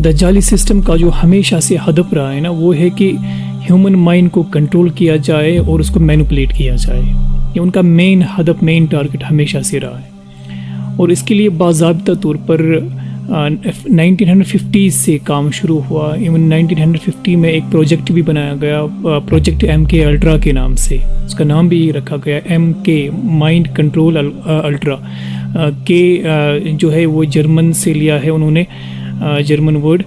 दज्जाली system का जो हमेशा से हदफ रहा है ना, वो है कि ह्यूमन माइंड को कंट्रोल किया जाए और उसको मैनिपुलेट किया जाए। ये उनका मेन हदफ, मेन टारगेट हमेशा से रहा है। और इसके लिए बाज़ाब्ता तौर पर 1950 से काम शुरू हुआ। इवन 1950 में एक प्रोजेक्ट भी बनाया गया, प्रोजेक्ट MK अल्ट्रा के नाम से। उसका नाम भी रखा गया MK, माइंड कंट्रोल अल्ट्रा। के जो है वो जर्मन से लिया है उन्होंने, जर्मन वर्ड।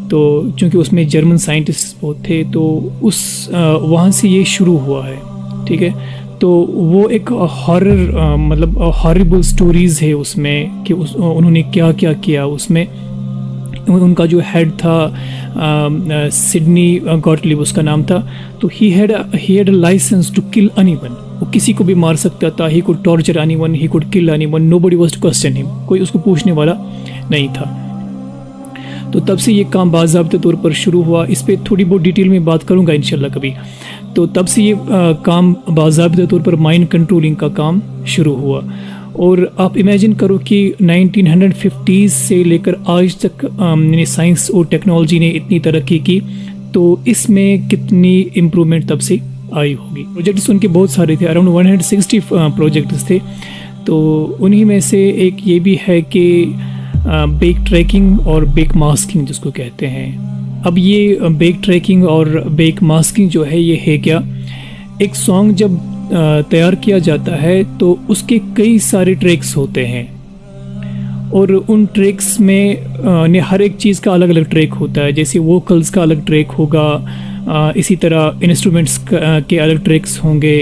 तो चूँकि उसमें जर्मन साइंटिस्ट बहुत थे, तो उस वहाँ से ये शुरू हुआ है। ठीक है, तो वो एक हॉरर मतलब हॉरिबल स्टोरीज़ है उसमें कि उन्होंने क्या क्या किया उसमें। उनका जो हेड था सिडनी गॉटलिब उसका नाम था। तो he had a licence to kill anyone. वो किसी को भी मार सकता था। He could torture anyone, he could kill anyone, nobody was to question him. कोई उसको पूछने वाला नहीं था। तो तब से ये काम बाज़ाब्ते तौर पर शुरू हुआ। इस पर थोड़ी बहुत डिटेल में बात करूँगा इंशाल्लाह कभी। तो तब से ये काम बाज़ाब्ते तौर पर माइंड कंट्रोलिंग का काम शुरू हुआ। और आप इमेजिन करो कि 1950 से लेकर आज तक साइंस और टेक्नोलॉजी ने इतनी तरक्की की, तो इसमें कितनी इम्प्रूवमेंट तब से आई होगी। प्रोजेक्ट्स उनके बहुत सारे थे, अराउंड 160 प्रोजेक्ट्स थे। तो उन्हीं में से एक ये भी है कि बेक ट्रैकिंग और बेक मास्किंग जिसको कहते हैं। अब ये बेक ट्रैकिंग और बेक मास्किंग जो है, ये है क्या, एक सॉन्ग जब तैयार किया जाता है तो उसके कई सारे ट्रैक्स होते हैं और उन ट्रैक्स में हर एक चीज़ का अलग अलग ट्रैक होता है। जैसे वोकल्स का अलग ट्रैक होगा, इसी तरह इंस्ट्रूमेंट्स के अलग ट्रैक्स होंगे,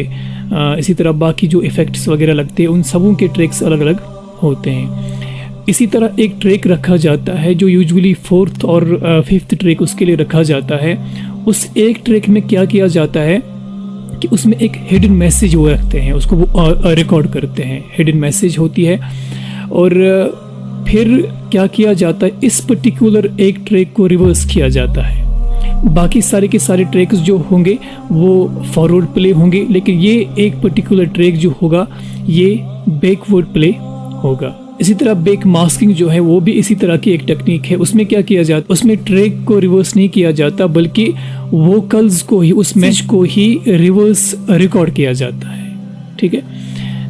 इसी तरह बाकी जो इफ़ेक्ट्स वगैरह लगते हैं उन सबों के ट्रैक्स अलग अलग होते हैं। इसी तरह एक ट्रैक रखा जाता है जो यूजुअली 4th और 5th ट्रैक उसके लिए रखा जाता है। उस एक ट्रैक में क्या किया जाता है कि उसमें एक हिडन मैसेज वो रखते हैं, उसको वो रिकॉर्ड करते हैं, हिडन मैसेज होती है। और फिर क्या किया जाता है, इस पर्टिकुलर एक ट्रैक को रिवर्स किया जाता है। बाकी सारे के सारे ट्रैक्स जो होंगे वो फॉरवर्ड प्ले होंगे, लेकिन ये एक पर्टिकुलर ट्रैक जो होगा ये बैकवर्ड प्ले होगा। इसी तरह बेक मास्किंग जो है वो भी इसी तरह की एक टेक्निक है। उसमें क्या किया जाता है, उसमें ट्रैक को रिवर्स नहीं किया जाता, बल्कि वोकल्स को ही, उस मैच को ही रिवर्स रिकॉर्ड किया जाता है। ठीक है,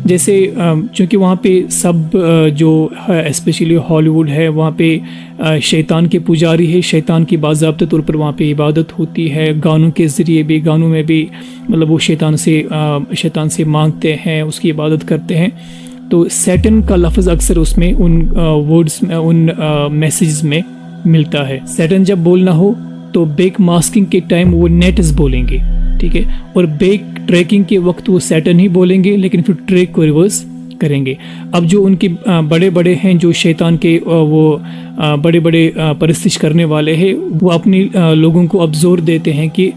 जैसे चूँकि वहाँ पे सब जो है स्पेशली हॉलीवुड है, वहाँ पे शैतान के पुजारी है, शैतान की बाज़ाब्ते तौर पर वहाँ पे इबादत होती है। गानों के ज़रिए भी, गानों में भी मतलब वो शैतान से मांगते हैं, उसकी इबादत करते हैं। तो सैटन का लफ्ज़ अक्सर उसमें उन वर्ड्स में, उन मैसेजेस में मिलता है। सैटन जब बोलना हो तो बेक मास्किंग के टाइम वो नेट्स बोलेंगे, ठीक है, और बेक ट्रैकिंग के वक्त वो सैटन ही बोलेंगे, लेकिन फिर ट्रैक को रिवर्स करेंगे। अब जो उनके बड़े बड़े हैं, जो शैतान के वो बड़े बड़े परस्तिश करने वाले हैं, वो अपने लोगों को अब जोर देते हैं कि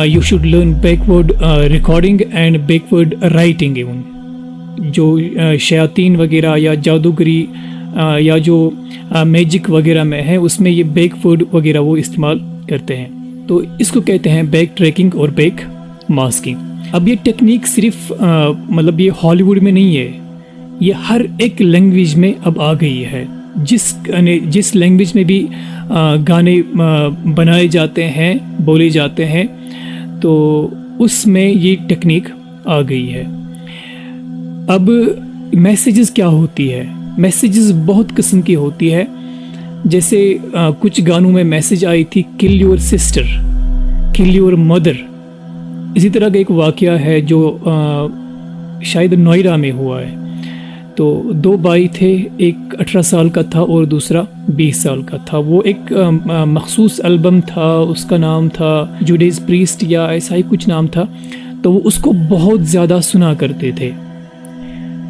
you should learn backward recording and backward writing. एवं जो शयातीन वगैरह या जादूगरी या जो मैजिक वगैरह में है, उसमें ये बैकवर्ड वगैरह वो इस्तेमाल करते हैं। तो इसको कहते हैं बैक ट्रैकिंग और बैक मास्किंग। अब ये टेक्निक सिर्फ मतलब ये हॉलीवुड में नहीं है, ये हर एक लैंग्वेज में अब आ गई है। जिस लैंग्वेज में भी गाने बनाए जाते हैं, बोले जाते हैं, तो उसमें ये टेक्निक आ गई है। अब मैसेजेस क्या होती है, मैसेजेस बहुत किस्म की होती है। जैसे कुछ गानों में मैसेज आई थी, kill your sister, kill your mother. इसी तरह का एक वाक़या है जो शायद नोएडा में हुआ है। तो दो भाई थे, एक 18 साल का था और दूसरा 20 साल का था। वो एक मखसूस एल्बम था, उसका नाम था जुडेस प्रीस्ट या ऐसा ही कुछ नाम था। तो वो उसको बहुत ज़्यादा सुना करते थे।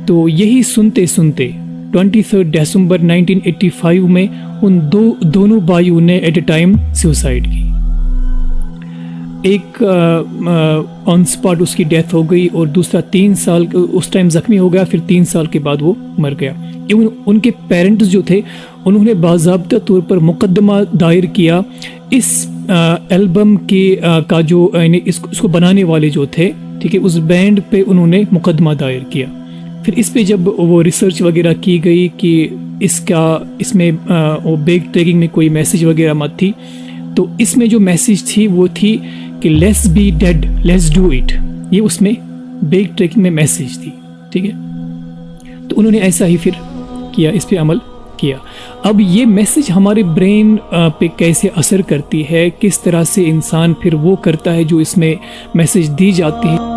तो यही सुनते सुनते 23 दिसंबर 1985 में उन दोनों भाइयों ने एट ए टाइम सुसाइड की। एक ऑन स्पॉट उसकी डेथ हो गई और दूसरा 3 साल उस टाइम ज़ख्मी हो गया, फिर 3 साल के बाद वो मर गया। उनके पेरेंट्स जो थे उन्होंने बाज़ाब्ता तौर पर मुकदमा दायर किया इस एल्बम के का जो इसको बनाने वाले जो थे, ठीक है, उस बैंड पे उन्होंने मुकदमा दायर किया। फिर इस पे जब वो रिसर्च वगैरह की गई कि इसमें वो बैक ट्रैकिंग में कोई मैसेज वगैरह मत थी, तो इसमें जो मैसेज थी वो थी कि let's be dead let's do it, ये उसमें बैक ट्रैकिंग में मैसेज थी। ठीक है, तो उन्होंने ऐसा ही फिर किया, इस पे अमल किया। अब ये मैसेज हमारे ब्रेन पे कैसे असर करती है, किस तरह से इंसान फिर वो करता है जो इसमें मैसेज दी जाती है।